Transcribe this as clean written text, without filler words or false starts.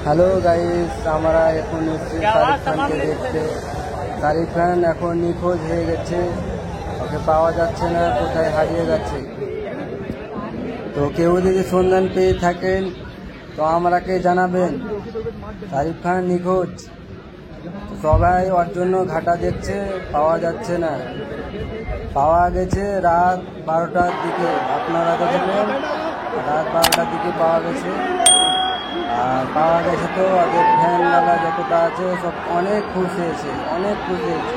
Hello guys, আমরা এখন এসেছি শাহরুখ খানকে দেখতে। শাহরুখ খান এখন নিখোঁজ হয়ে গেছে, ওকে পাওয়া যাচ্ছে না, কোথায় হারিয়ে গেছে। তো কেউ যদি সন্ধান পেয়ে থাকেন তো আমাকে জানাবেন। শাহরুখ খান নিখোঁজ, সবাই ওর জন্য ঘাটা দেখছে, পাওয়া যাচ্ছে না। পাওয়া গেছে রাত 12টার দিকে, আপনারা দেখলেন রাত 12টার দিকে পাওয়া গেছে। আর পাওয়া গেছে তো ওদের ফ্যানওয়ালা যতটা আছে সব অনেক খুশি হয়েছে, অনেক খুশি হয়েছে।